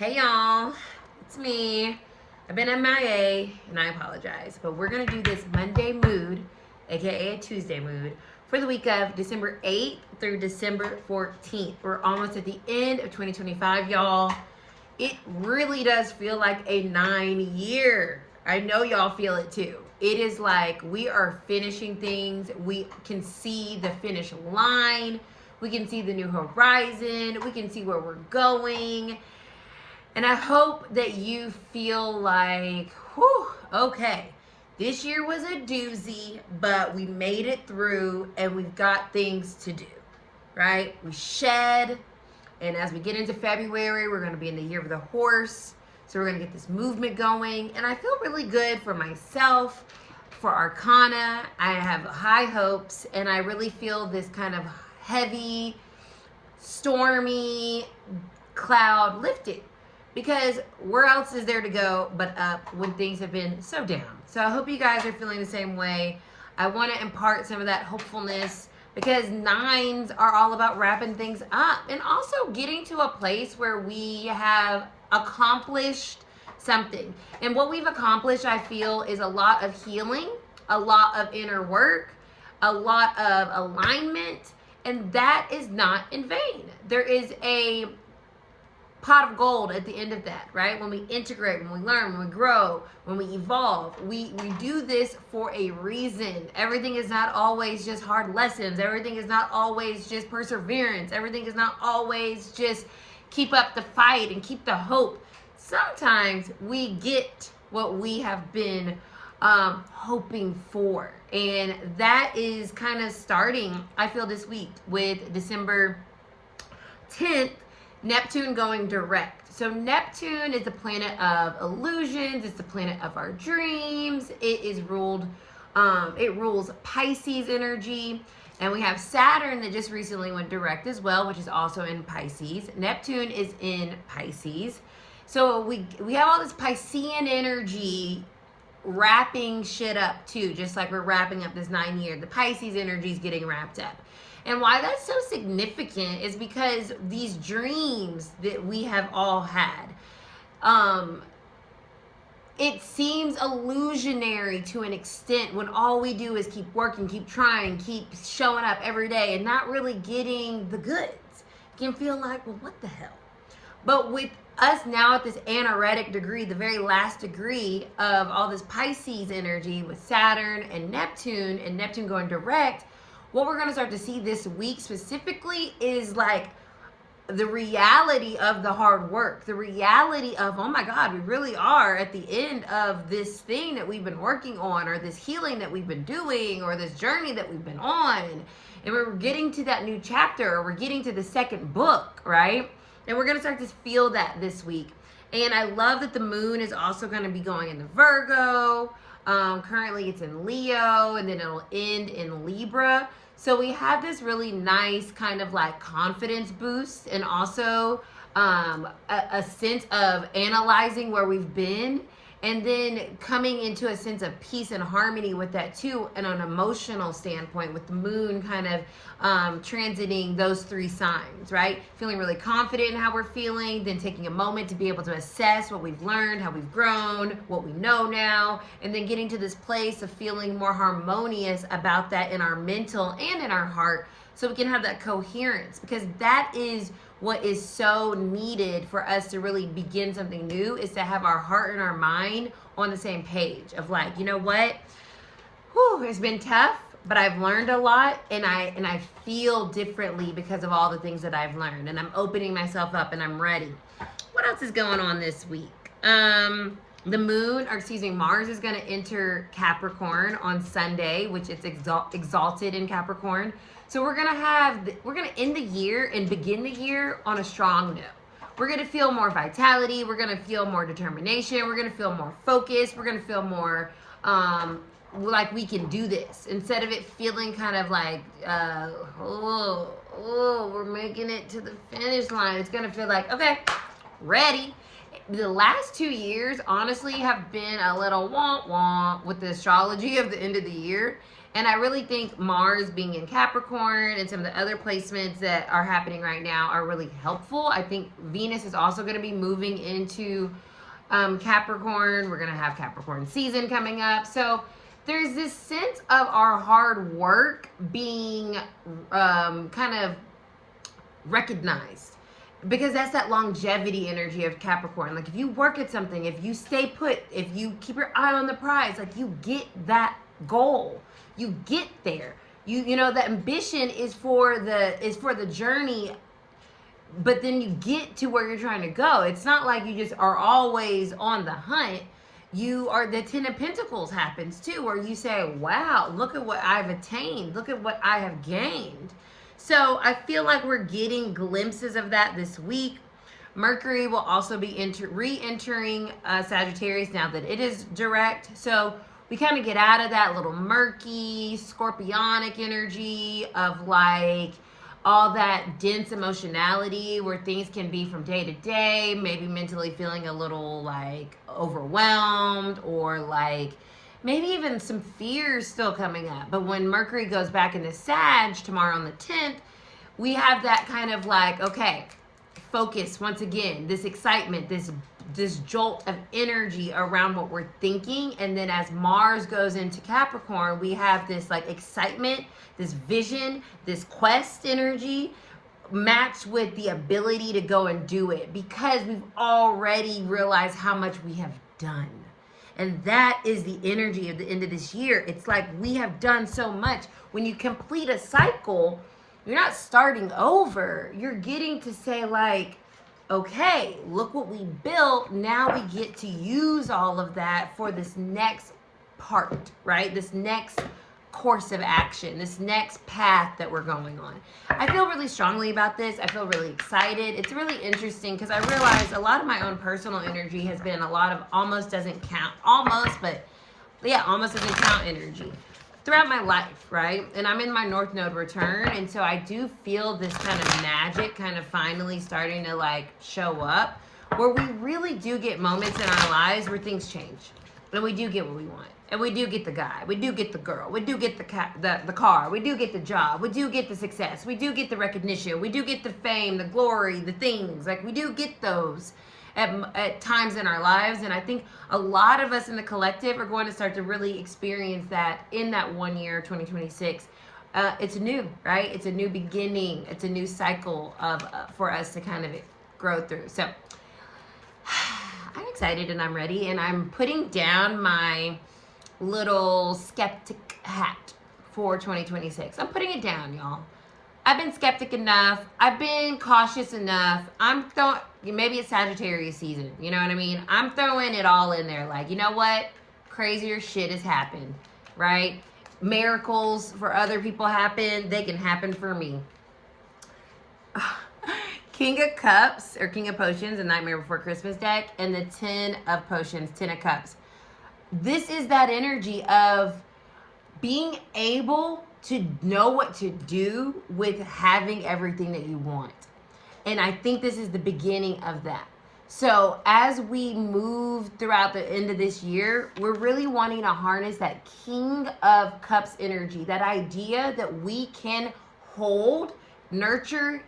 Hey y'all, it's me. I've been MIA and I apologize, but we're gonna do this Monday mood, aka a Tuesday mood, for the week of December 8th through December 14th. We're almost at the end of 2025, y'all. It really does feel like a 9 year. I know y'all feel it too. It is like we are finishing things. We can see the finish line. We can see the new horizon. We can see where we're going. And I hope that you feel like, whew, okay, this year was a doozy, but we made it through and we've got things to do, right? We shed, and as we get into February, we're going to be in the year of the horse. So we're going to get this movement going. And I feel really good for myself, for Arcana. I have high hopes, and I really feel this kind of heavy, stormy cloud lifted. Because where else is there to go but up when things have been so down? So I hope you guys are feeling the same way. I want to impart some of that hopefulness because nines are all about wrapping things up and also getting to a place where we have accomplished something. And what we've accomplished, I feel, is a lot of healing, a lot of inner work, a lot of alignment, and that is not in vain. There is a pot of gold at the end of that, right? When we integrate, when we learn, when we grow, when we evolve, we do this for a reason. Everything is not always just hard lessons. Everything is not always just perseverance. Everything is not always just keep up the fight and keep the hope. Sometimes we get what we have been hoping for. And that is kind of starting, I feel, this week with December 10th, Neptune going direct. So Neptune is the planet of illusions. It's the planet of our dreams. It rules Pisces energy. And we have Saturn that just recently went direct as well, which is also in Pisces. Neptune is in Pisces. So we have all this Piscean energy wrapping shit up too, just like we're wrapping up this 9 year. The Pisces energy is getting wrapped up. And why that's so significant is because these dreams that we have all had, it seems illusionary to an extent when all we do is keep working, keep trying, keep showing up every day and not really getting the goods. You can feel like, well, what the hell? But with us now at this anaretic degree, the very last degree of all this Pisces energy with Saturn and Neptune going direct, what we're going to start to see this week specifically is like the reality of the hard work, the reality of, oh my God, we really are at the end of this thing that we've been working on, or this healing that we've been doing, or this journey that we've been on. And we're getting to that new chapter, or we're getting to the second book, right? And we're going to start to feel that this week. And I love that the moon is also going to be going into Virgo. Currently it's in Leo, and then it'll end in Libra. So we have this really nice kind of like confidence boost, and also a sense of analyzing where we've been, and then coming into a sense of peace and harmony with that too, and an emotional standpoint with the moon kind of transiting those three signs, right? Feeling really confident in how we're feeling, then taking a moment to be able to assess what we've learned, how we've grown, what we know now, and then getting to this place of feeling more harmonious about that in our mental and in our heart, so we can have that coherence, because that is what is so needed for us to really begin something new, is to have our heart and our mind on the same page of like, you know what? Whew, it's been tough, but I've learned a lot, and I feel differently because of all the things that I've learned, and I'm opening myself up and I'm ready. What else is going on this week? The moon, or excuse me, Mars is going to enter Capricorn on Sunday, which it's exalted in Capricorn. So we're going to end the year and begin the year on a strong note. We're going to feel more vitality. We're going to feel more determination. We're going to feel more focused. We're going to feel more like we can do this, instead of it feeling kind of like, we're making it to the finish line. It's going to feel like, okay, ready. The last 2 years, honestly, have been a little womp womp with the astrology of the end of the year. And I really think Mars being in Capricorn and some of the other placements that are happening right now are really helpful. I think Venus is also going to be moving into Capricorn. We're going to have Capricorn season coming up. So there's this sense of our hard work being kind of recognized, because that's that longevity energy of Capricorn. Like if you work at something, if you stay put, if you keep your eye on the prize, like you get that goal, you get there. You know, the ambition is for the journey, but then you get to where you're trying to go. It's not like you just are always on the hunt. You are, the 10 of Pentacles happens too, where you say, wow, look at what I've attained. Look at what I have gained. So I feel like we're getting glimpses of that this week. Mercury will also be re-entering Sagittarius now that it is direct. So we kind of get out of that little murky, scorpionic energy of like all that dense emotionality where things can be from day to day, maybe mentally feeling a little like overwhelmed, or like maybe even some fears still coming up. But when Mercury goes back into Sag tomorrow on the 10th, we have that kind of like, okay, focus once again, this excitement, this jolt of energy around what we're thinking. And then as Mars goes into Capricorn, we have this like excitement, this vision, this quest energy matched with the ability to go and do it, because we've already realized how much we have done. And that is the energy of the end of this year. It's like we have done so much. When you complete a cycle, you're not starting over. You're getting to say like, okay, look what we built. Now we get to use all of that for this next part, right? This next course of action, this next path that we're going on. I feel really strongly about this. I feel really excited. It's really interesting because I realize a lot of my own personal energy has been a lot of almost doesn't count energy throughout my life, right? And I'm in my North Node return, and so I do feel this kind of magic kind of finally starting to like show up, where we really do get moments in our lives where things change, and we do get what we want, and we do get the guy, we do get the girl, we do get the car, we do get the job, we do get the success, we do get the recognition, we do get the fame, the glory, the things, like we do get those at times in our lives. And I think a lot of us in the collective are going to start to really experience that in that 1 year, 2026. It's new, right? It's a new beginning. It's a new cycle of for us to kind of grow through. So I'm excited and I'm ready, and I'm putting down my little skeptic hat for 2026. I'm putting it down, y'all. I've been skeptic enough. I've been cautious enough. Maybe it's Sagittarius season. You know what I mean? I'm throwing it all in there. Like, you know what? Crazier shit has happened, right? Miracles for other people happen. They can happen for me. King of Cups or King of Potions, a Nightmare Before Christmas deck, and the 10 of Potions, 10 of Cups. This is that energy of being able to know what to do with having everything that you want. And I think this is the beginning of that. So as we move throughout the end of this year, we're really wanting to harness that King of Cups energy, that idea that we can hold, nurture,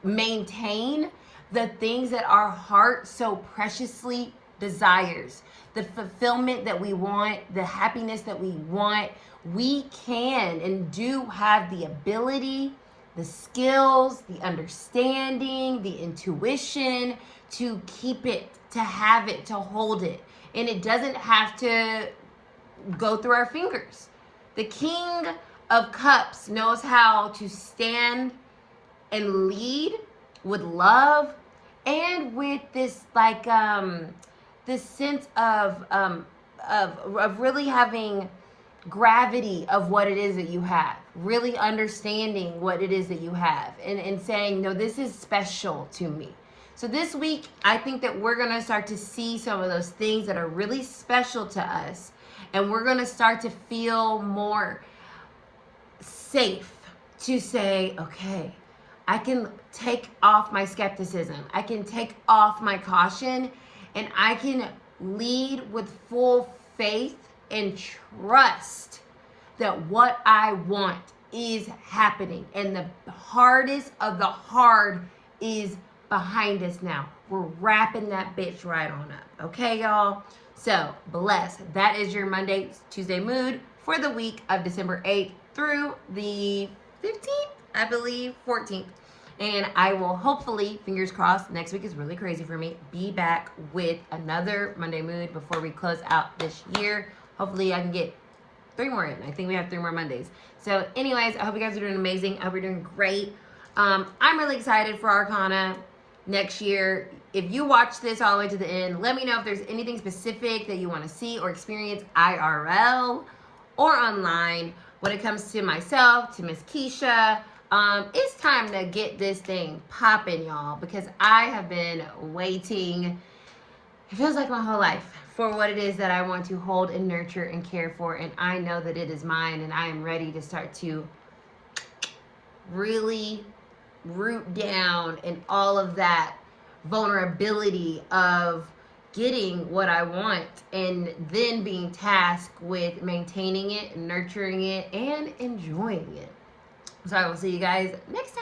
maintain the things that our heart so preciously desires, the fulfillment that we want, the happiness that we want. We can and do have the ability, the skills, the understanding, the intuition to keep it, to have it, to hold it. And it doesn't have to go through our fingers. The King of Cups knows how to stand and lead with love and with this like this sense of really having gravity of what it is that you have, really understanding what it is that you have, and saying, no, this is special to me. So this week, I think that we're going to start to see some of those things that are really special to us, and we're going to start to feel more safe to say, okay, I can take off my skepticism, I can take off my caution, and I can lead with full faith and trust that what I want is happening. And the hardest of the hard is behind us now. We're wrapping that bitch right on up. Okay, y'all? So, bless. That is your Monday, Tuesday mood for the week of December 8th through the 15th, I believe, 14th. And I will hopefully, fingers crossed, next week is really crazy for me, be back with another Monday mood before we close out this year. Hopefully I can get 3 more in. I think we have 3 more Mondays. So anyways, I hope you guys are doing amazing. I hope you're doing great. I'm really excited for Arcana next year. If you watch this all the way to the end, let me know if there's anything specific that you want to see or experience IRL or online when it comes to myself, to Miss Keisha. It's time to get this thing popping, y'all, because I have been waiting, it feels like my whole life, for what it is that I want to hold and nurture and care for, and I know that it is mine, and I am ready to start to really root down in all of that vulnerability of getting what I want and then being tasked with maintaining it, nurturing it, and enjoying it. So I will see you guys next time.